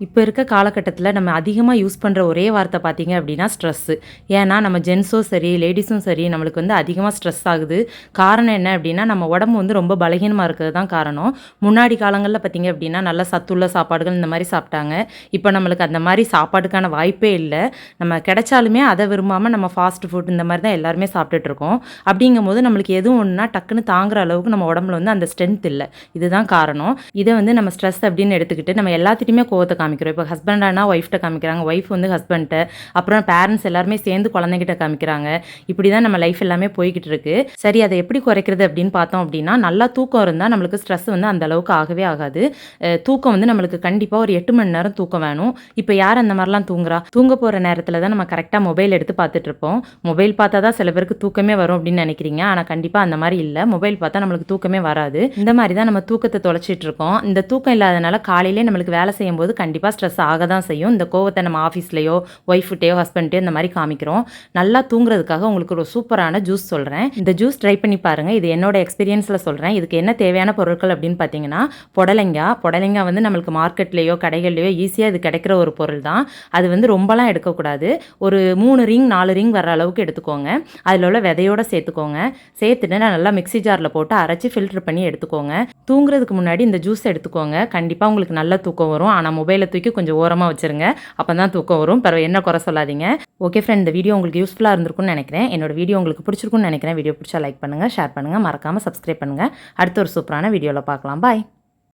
இப்போ இருக்க காலகட்டத்தில் நம்ம அதிகமாக யூஸ் பண்ணுற ஒரே வார்த்தை பார்த்தீங்க அப்படின்னா ஸ்ட்ரெஸ்ஸு. ஏன்னா நம்ம ஜென்ஸும் சரி லேடிஸும் சரி நம்மளுக்கு வந்து அதிகமாக ஸ்ட்ரெஸ் ஆகுது. காரணம் என்ன அப்படின்னா நம்ம உடம்பு வந்து ரொம்ப பலகீனமாக இருக்கிறது தான் காரணம். முன்னாடி காலங்களில் பார்த்தீங்க அப்படின்னா நல்ல சத்துள்ள சாப்பாடுகள் இந்த மாதிரி சாப்பிட்டாங்க. இப்போ நம்மளுக்கு அந்த மாதிரி சாப்பாடுக்கான வாய்ப்பே இல்லை. நம்ம கிடைச்சாலுமே அதை விரும்பாமல் நம்ம ஃபாஸ்ட் ஃபுட் இந்த மாதிரி தான் எல்லாருமே சாப்பிட்டுட்ருக்கோம். அப்படிங்கும்போது நம்மளுக்கு எதுவும் ஒன்றுனா டக்குன்னு தாங்குற அளவுக்கு நம்ம உடம்புல வந்து அந்த ஸ்ட்ரென்த் இல்லை. இதுதான் காரணம். இதை வந்து நம்ம ஸ்ட்ரெஸ் அப்படின்னு எடுத்துக்கிட்டு நம்ம எல்லாத்திட்டையுமே கோவத்தை காமிக்கிறோம். இப்போ ஹஸ்பண்டானா ஒய்ஃப்ட்ட காமிக்கிறாங்க, ஒய்ஃப் வந்து ஹஸ்பண்ட்ட, அப்புறம் பேரண்ட்ஸ் எல்லாருமே சேர்ந்து குழந்தைகிட்ட காமிக்கிறாங்க. இப்படி தான் நம்ம லைஃப் எல்லாமே போய்கிட்டு இருக்கு. சரி, அதை எப்படி குறைக்கிறது அப்படின்னு பார்த்தோம் அப்படின்னா, நல்லா தூக்கம் இருந்தால் நம்மளுக்கு ஸ்ட்ரெஸ் வந்து அந்த அளவுக்கு ஆகவே ஆகாது. தூக்கம் வந்து நம்மளுக்கு கண்டிப்பாக ஒரு 8 மணி நேரம் தூக்கம் வேணும். இப்போ யார் அந்த மாதிரிலாம் தூங்குறா? தூங்க போகிற நேரத்தில் தான் நம்ம கரெக்டாக மொபைல் எடுத்து பார்த்துட்டு இருப்போம். மொபைல் பார்த்தா தான் சில பேருக்கு தூக்கமே வரும் அப்படின்னு நினைக்கிறீங்க. ஆனால் கண்டிப்பாக அந்த மாதிரி இல்லை. மொபைல் பார்த்தா நம்மளுக்கு தூக்கமே வராது. இந்த மாதிரி தான் நம்ம தூக்கத்தை தொலைச்சிட்டு இருக்கோம். இந்த தூக்கம் இல்லாதனால காலையிலே நம்மளுக்கு வேலை செய்யும்போது கண்டிப்பாக ஸ்ட்ரெஸ் ஆக தான் செய்யும். இந்த கோவத்தை நம்ம ஆஃபீஸ்லையோ ஒய்ஃப்கிட்டையோ ஹஸ்பண்ட்டையோ இந்த மாதிரி காமிக்கிறோம். நல்லா தூங்குறதுக்காக உங்களுக்கு ஒரு சூப்பரான ஜூஸ் சொல்கிறேன். இந்த ஜூஸ் ட்ரை பண்ணி பாருங்கள். இது என்னோட எக்ஸ்பீரியன்ஸில் சொல்கிறேன். இதுக்கு என்ன தேவையான பொருட்கள் அப்படின்னு பார்த்தீங்கன்னா, புடலங்காய் வந்து நம்மளுக்கு மார்க்கெட்லேயோ கடைகள்லையோ ஈஸியாக இது கிடைக்கிற ஒரு பொருள் தான். அது வந்து ரொம்பலாம் எடுக்கக்கூடாது. ஒரு 3 ரிங் 4 ரிங் வர அளவுக்கு எடுத்துக்கோங்க. அதில் உள்ள விதையோட சேர்த்துக்கோங்க. சேர்த்துட்டு நல்லா மிக்ஸி ஜாரில் போட்டு அரைச்சி ஃபில்டர் பண்ணி எடுத்துக்கோங்க. தூங்குறதுக்கு முன்னாடி இந்த ஜூஸ் எடுத்துக்கோங்க. கண்டிப்பாக உங்களுக்கு நல்ல தூக்கம் வரும். ஆனால் மொபைலை தூக்கி கொஞ்சம் ஓரமாக வச்சுருங்க. அப்போ தான் தூக்கம் வரும். என்ன குறை சொல்லாதீங்க. ஓகே ஃப்ரெண்ட், இந்த வீடியோ உங்களுக்கு யூஸ்ஃபுல்லாக இருந்திருக்கும்னு நினைக்கிறேன். என்னோட வீடியோ உங்களுக்கு பிடிச்சிருக்குன்னு நினைக்கிறேன். வீடியோ பிடிச்சா லைக் பண்ணுங்கள், ஷேர் பண்ணுங்கள், மறக்காமல் சப்ஸ்கிரைப் பண்ணுங்கள். அடுத்த ஒரு சூப்பரான வீடியோவில் பார்க்கலாம். பாய்.